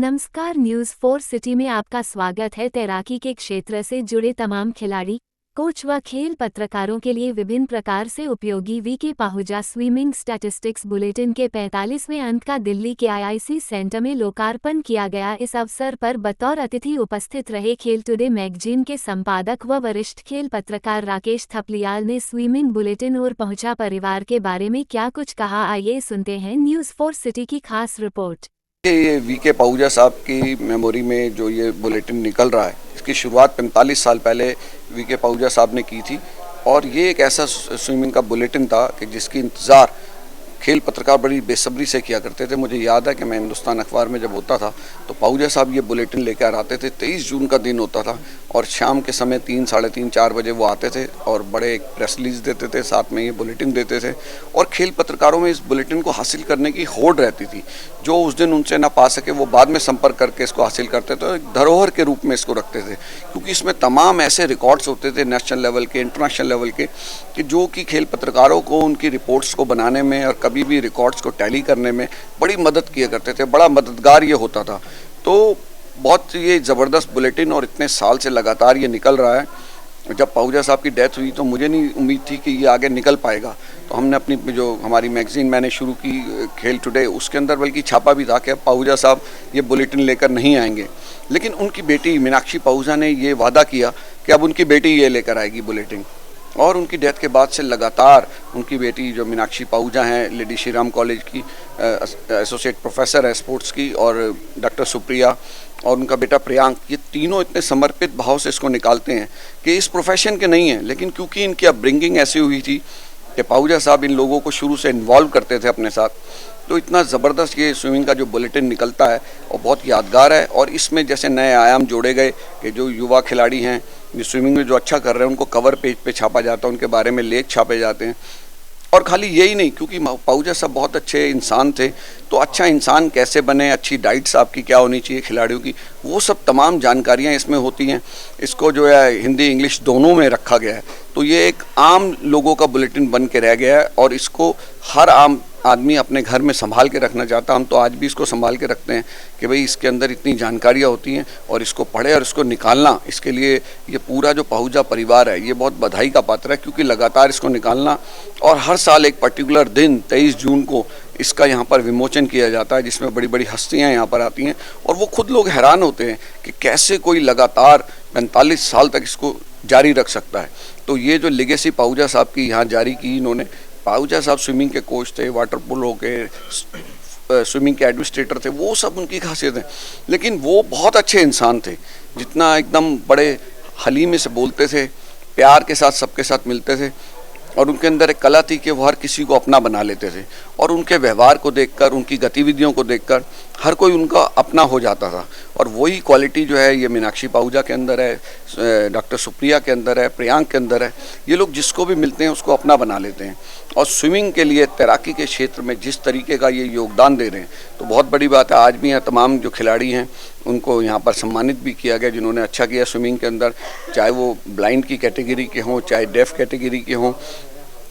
नमस्कार, news 4 city में आपका स्वागत है। तैराकी के क्षेत्र से जुड़े तमाम खिलाड़ी, कोच व खेल पत्रकारों के लिए विभिन्न प्रकार से उपयोगी V K Pahuja swimming statistics bulletin के 45वें अंक का दिल्ली के आईआईसी सेंटर में लोकार्पण किया गया। इस अवसर पर बतौर अतिथि उपस्थित रहे खेल टुडे मैगजीन के संपादक व वरिष्ठ खेल पत्रकार राकेश थपलियाल ने स्विमिंग बुलेटिन और पहुंचा परिवार के बारे में क्या कुछ कहा, आइए सुनते हैं न्यूज़ 4 सिटी की खास रिपोर्ट। ये वीके पाहुजा साहब की मेमोरी में जो ये बुलेटिन निकल रहा है, इसकी शुरुआत 45 साल पहले वीके पाहुजा साहब ने की थी और ये एक ऐसा स्विमिंग का बुलेटिन था कि जिसकी इंतज़ार खेल पत्रकार बड़ी बेसब्री से किया करते थे। मुझे याद है कि मैं हिंदुस्तान अखबार में जब होता था तो पाहुजा साहब ये बुलेटिन लेकर आते थे। 23 जून का दिन होता था और शाम के समय 3, साढ़े 3, 4 बजे वो आते थे और बड़े एक प्रेस रिलीज देते थे, साथ में ये बुलेटिन देते थे और खेल पत्रकारों में इस बुलेटिन को हासिल करने की होड़ रहती थी। जो उस दिन उनसे ना पा सके वो बाद में संपर्क करके इसको हासिल करते थे, एक धरोहर के रूप में इसको रखते थे, क्योंकि इसमें तमाम ऐसे रिकॉर्ड्स होते थे नेशनल लेवल के, इंटरनेशनल लेवल के, कि जो कि खेल पत्रकारों को उनकी रिपोर्ट्स को बनाने में और कभी भी रिकॉर्ड्स को टैली करने में बड़ी मदद किया करते थे। बड़ा मददगार ये होता था। तो बहुत ये ज़बरदस्त बुलेटिन और इतने साल से लगातार ये निकल रहा है। जब पाहुजा साहब की डेथ हुई तो मुझे नहीं उम्मीद थी कि ये आगे निकल पाएगा। तो हमने अपनी जो हमारी मैगज़ीन मैंने शुरू की खेल टुडे, उसके अंदर बल्कि छापा भी था कि अब पाहुजा साहब ये बुलेटिन लेकर नहीं आएंगे, लेकिन उनकी बेटी मीनाक्षी पाहुजा ने ये वादा किया कि अब उनकी बेटी ये लेकर आएगी बुलेटिन। और उनकी डेथ के बाद से लगातार उनकी बेटी जो मीनाक्षी पाहुजा हैं, लेडी श्री राम कॉलेज की एसोसिएट प्रोफेसर है स्पोर्ट्स की, और डॉक्टर सुप्रिया और उनका बेटा प्रियांक, ये तीनों इतने समर्पित भाव से इसको निकालते हैं कि इस प्रोफेशन के नहीं हैं, लेकिन क्योंकि इनकी अपब्रिंगिंग ऐसी हुई थी कि पाहुजा साहब इन लोगों को शुरू से इन्वॉल्व करते थे अपने साथ, तो इतना ज़बरदस्त ये स्विमिंग का जो बुलेटिन निकलता है और बहुत यादगार है। और इसमें जैसे नए आयाम जोड़े गए कि जो युवा खिलाड़ी हैं जो स्विमिंग में जो अच्छा कर रहे हैं उनको कवर पेज पे छापा जाता है, उनके बारे में लेख छापे जाते हैं। और खाली यही नहीं, क्योंकि पाहुजा साहब बहुत अच्छे इंसान थे, तो अच्छा इंसान कैसे बने, अच्छी डाइट्स आपकी क्या होनी चाहिए खिलाड़ियों की, वो सब तमाम जानकारियाँ इसमें होती हैं। इसको जो है हिंदी इंग्लिश दोनों में रखा गया है, तो ये एक आम लोगों का बुलेटिन बन के रह गया है और इसको हर आम आदमी अपने घर में संभाल के रखना चाहता। हम तो आज भी इसको संभाल के रखते हैं कि भाई इसके अंदर इतनी जानकारियाँ होती हैं और इसको पढ़े और इसको निकालना, इसके लिए ये पूरा जो पाहुजा परिवार है ये बहुत बधाई का पात्र है, क्योंकि लगातार इसको निकालना और हर साल एक पर्टिकुलर दिन 23 जून को इसका यहाँ पर विमोचन किया जाता है, जिसमें बड़ी बड़ी हस्तियाँ यहाँ पर आती हैं और वो खुद लोग हैरान होते हैं कि कैसे कोई लगातार 45 साल तक इसको जारी रख सकता है। तो ये जो लेगेसी पाहुजा साहब की यहाँ जारी की इन्होंने, पाहुजा साहब स्विमिंग के कोच थे, वाटर पोलो के स्विमिंग के एडमिनिस्ट्रेटर थे, वो सब उनकी खासियत है, लेकिन वो बहुत अच्छे इंसान थे। जितना एकदम बड़े हलीमे से बोलते थे, प्यार के साथ सबके साथ मिलते थे और उनके अंदर एक कला थी कि वो हर किसी को अपना बना लेते थे और उनके व्यवहार को देखकर, उनकी गतिविधियों को देखकर हर कोई उनका अपना हो जाता था। और वही क्वालिटी जो है ये मीनाक्षी पाहुजा के अंदर है, डॉक्टर सुप्रिया के अंदर है, प्रियांक के अंदर है। ये लोग जिसको भी मिलते हैं उसको अपना बना लेते हैं और स्विमिंग के लिए, तैराकी के क्षेत्र में जिस तरीके का ये योगदान दे रहे हैं तो बहुत बड़ी बात है। आज भी यहाँ तमाम जो खिलाड़ी हैं उनको यहाँ पर सम्मानित भी किया गया जिन्होंने अच्छा किया स्विमिंग के अंदर, चाहे वो ब्लाइंड की कैटेगरी के हों, चाहे डेफ कैटेगरी के हों।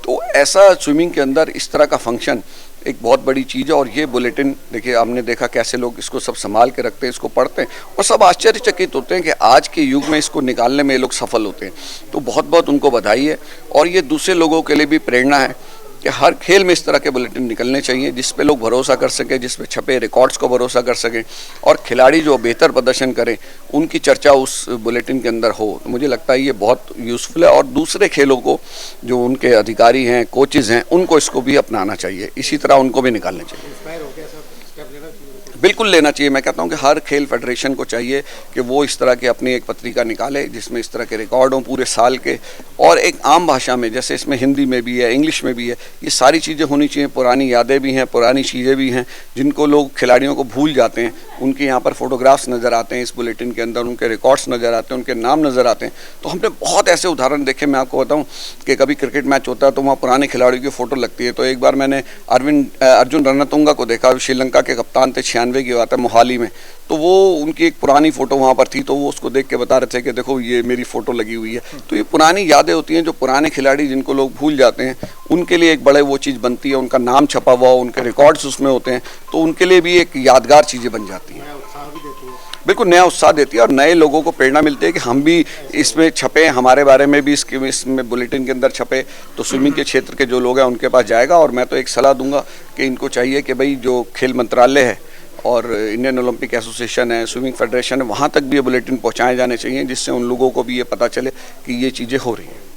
तो ऐसा स्विमिंग के अंदर इस तरह का फंक्शन एक बहुत बड़ी चीज़ है। और ये बुलेटिन देखिए, हमने देखा कैसे लोग इसको सब संभाल के रखते हैं, इसको पढ़ते हैं और सब आश्चर्यचकित होते हैं कि आज के युग में इसको निकालने में ये लोग सफल होते हैं। तो बहुत बहुत उनको बधाई है और ये दूसरे लोगों के लिए भी प्रेरणा है कि हर खेल में इस तरह के बुलेटिन निकलने चाहिए, जिस पे लोग भरोसा कर सकें, जिस पे छपे रिकॉर्ड्स को भरोसा कर सकें और खिलाड़ी जो बेहतर प्रदर्शन करें उनकी चर्चा उस बुलेटिन के अंदर हो। तो मुझे लगता है ये बहुत यूज़फुल है और दूसरे खेलों को जो उनके अधिकारी हैं, कोचेज़ हैं, उनको इसको भी अपनाना चाहिए, इसी तरह उनको भी निकालना चाहिए। बिल्कुल लेना चाहिए। मैं कहता हूं कि हर खेल फेडरेशन को चाहिए कि वो इस तरह की अपनी एक पत्रिका निकाले जिसमें इस तरह के रिकॉर्ड हों पूरे साल के, और एक आम भाषा में, जैसे इसमें हिंदी में भी है, इंग्लिश में भी है, ये सारी चीज़ें होनी चाहिए। पुरानी यादें भी हैं, पुरानी चीज़ें भी हैं जिनको लोग खिलाड़ियों को भूल जाते हैं, उनके यहाँ पर फोटोग्राफ्स नज़र आते हैं इस बुलेटिन के अंदर, उनके रिकॉर्ड्स नज़र आते हैं, उनके नाम नज़र आते हैं। तो हमने बहुत ऐसे उदाहरण देखे। मैं आपको बताऊँ कि कभी क्रिकेट मैच होता है तो वहाँ पुराने खिलाड़ियों की फ़ोटो लगती है। तो एक बार मैंने अर्जुन रणतुंगा को देखा, श्रीलंका के कप्तान थे, 96 की बात है, मोहाली में, तो वो उनकी एक पुरानी फ़ोटो वहाँ पर थी, तो वो उसको देख के बता रहे थे कि देखो ये मेरी फ़ोटो लगी हुई है। तो ये पुरानी यादें होती हैं, जो पुराने खिलाड़ी जिनको लोग भूल जाते हैं, उनके लिए एक बड़े वो चीज़ बनती है, उनका नाम छपा हुआ, उनके रिकॉर्ड्स उसमें होते हैं, तो उनके लिए भी एक यादगार चीज़ें बन जाती हैं। बिल्कुल नया उत्साह देती है और नए लोगों को प्रेरणा मिलती है कि हम भी इसमें छपे, हमारे बारे में भी इसमें बुलेटिन के अंदर छपे, तो स्विमिंग के क्षेत्र के जो लोग हैं उनके पास जाएगा। और मैं तो एक सलाह दूंगा कि इनको चाहिए कि भाई जो खेल मंत्रालय है और इंडियन ओलंपिक एसोसिएशन है, स्विमिंग फेडरेशन है, वहाँ तक भी ये बुलेटिन पहुँचाए जाने चाहिए, जिससे उन लोगों को भी ये पता चले कि ये चीज़ें हो रही हैं।